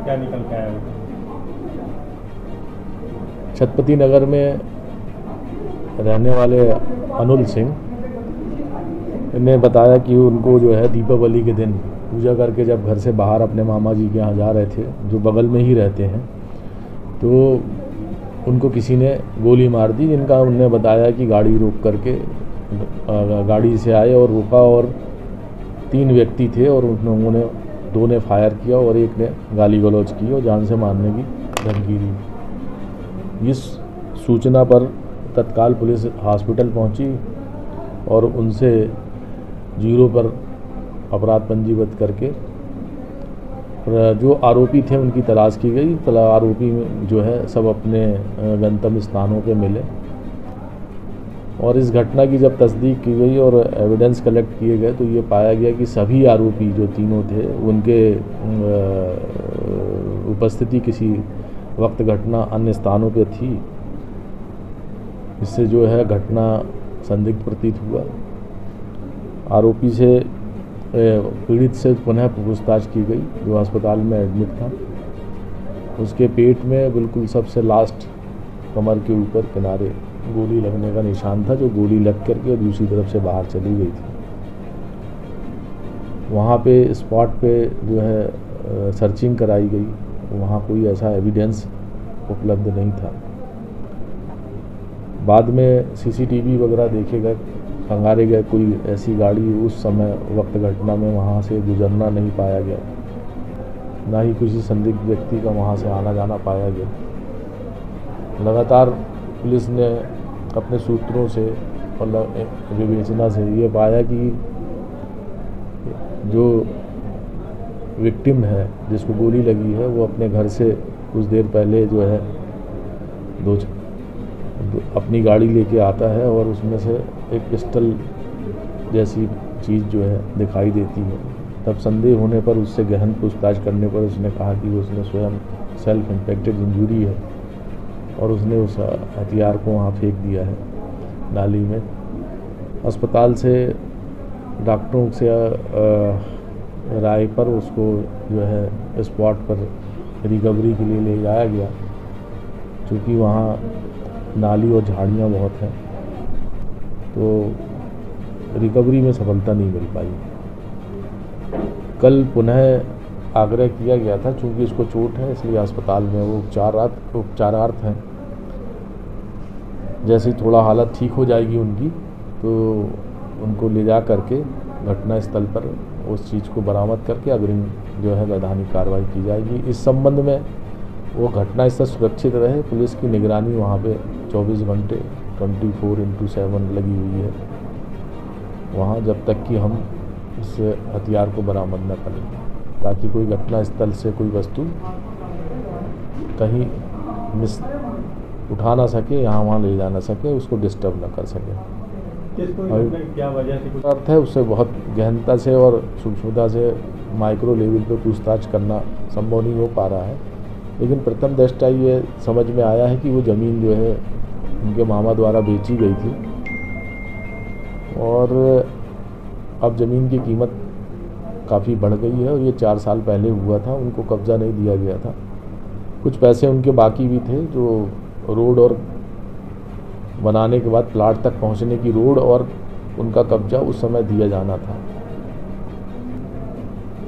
क्या निकल के आया? छत्रपति नगर में रहने वाले अनुल सिंह ने बताया कि उनको जो है दीपावली के दिन पूजा करके जब घर से बाहर अपने मामा जी के यहाँ जा रहे थे, जो बगल में ही रहते हैं, तो उनको किसी ने गोली मार दी, जिनका उनने बताया कि गाड़ी रोक करके गाड़ी से आए और रुका और 3 व्यक्ति थे और उन्होंने 2 ने फायर किया और 1 ने गाली गलौज की और जान से मारने की धमकी दी। इस सूचना पर तत्काल पुलिस हॉस्पिटल पहुंची और उनसे 0 पर अपराध पंजीबद्ध करके जो आरोपी थे उनकी तलाश की गई। आरोपी जो है सब अपने गंतव्य स्थानों पे मिले और इस घटना की जब तस्दीक की गई और एविडेंस कलेक्ट किए गए तो ये पाया गया कि सभी आरोपी जो तीनों थे उनके उपस्थिति किसी वक्त घटना अन्य स्थानों पे थी। इससे जो है घटना संदिग्ध प्रतीत हुआ। आरोपी से पीड़ित से पुनः पूछताछ की गई, जो अस्पताल में एडमिट था। उसके पेट में बिल्कुल सबसे लास्ट कमर के ऊपर किनारे गोली लगने का निशान था, जो गोली लग करके दूसरी तरफ से बाहर चली गई थी। वहाँ पे स्पॉट पे जो है सर्चिंग कराई गई, वहाँ कोई ऐसा एविडेंस उपलब्ध नहीं था। बाद में सीसीटीवी वगैरह देखे गए, खंगारे गए, कोई ऐसी गाड़ी उस समय वक्त घटना में वहाँ से गुजरना नहीं पाया गया, ना ही किसी संदिग्ध व्यक्ति का वहाँ से आना जाना पाया गया। लगातार पुलिस ने अपने सूत्रों से और विवेचना से ये पाया कि जो विक्टिम है, जिसको गोली लगी है, वो अपने घर से कुछ देर पहले जो है अपनी गाड़ी लेके आता है और उसमें से एक पिस्टल जैसी चीज़ जो है दिखाई देती है। तब संदेह होने पर उससे गहन पूछताछ करने पर उसने कहा कि उसने स्वयं सेल्फ इन्फेक्टेड इंजरी है और उसने उस हथियार को वहाँ फेंक दिया है नाली में। अस्पताल से डॉक्टरों से राय पर उसको जो है स्पॉट पर रिकवरी के लिए ले जाया गया, क्योंकि वहाँ नाली और झाड़ियाँ बहुत हैं, तो रिकवरी में सफलता नहीं मिल पाई। कल पुनः आग्रह किया गया था, चूँकि इसको चोट है इसलिए अस्पताल में वो उपचारार्थ हैं। जैसे ही थोड़ा हालत ठीक हो जाएगी उनकी, तो उनको ले जा करके घटना स्थल पर उस चीज़ को बरामद करके अग्रिम जो है वैधानिक कार्रवाई की जाएगी। इस संबंध में वो घटना स्थल सुरक्षित रहे, पुलिस की निगरानी वहाँ पे 24 घंटे 24/7 लगी हुई है वहाँ, जब तक कि हम इस हथियार को बरामद न करें, ताकि कोई घटना स्थल से कोई वस्तु कहीं मिस उठा ना सके, यहाँ वहाँ ले जा ना सके, उसको डिस्टर्ब न कर सके। क्या वजह से कुछ अर्थ है, उससे बहुत गहनता से और सूक्ष्मता से माइक्रो लेवल पर पूछताछ करना संभव नहीं हो पा रहा है, लेकिन प्रथम दृष्टया ये समझ में आया है कि वो ज़मीन जो है उनके मामा द्वारा बेची गई थी और अब ज़मीन की कीमत काफ़ी बढ़ गई है और ये 4 साल पहले हुआ था, उनको कब्ज़ा नहीं दिया गया था। कुछ पैसे उनके बाकी भी थे, जो रोड और बनाने के बाद प्लाट तक पहुंचने की रोड और उनका कब्ज़ा उस समय दिया जाना था।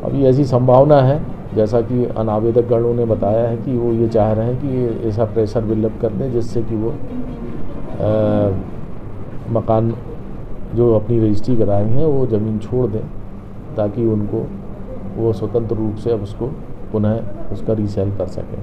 अभी ऐसी संभावना है, जैसा कि अनावेदक गणों ने बताया है, कि वो ये चाह रहे हैं कि ऐसा प्रेशर बिल्डअप कर दें जिससे कि वो मकान जो अपनी रजिस्ट्री कराई हैं वो ज़मीन छोड़ दें, ताकि उनको वो स्वतंत्र रूप से अब उसको पुनः उसका रीसेल कर सकें।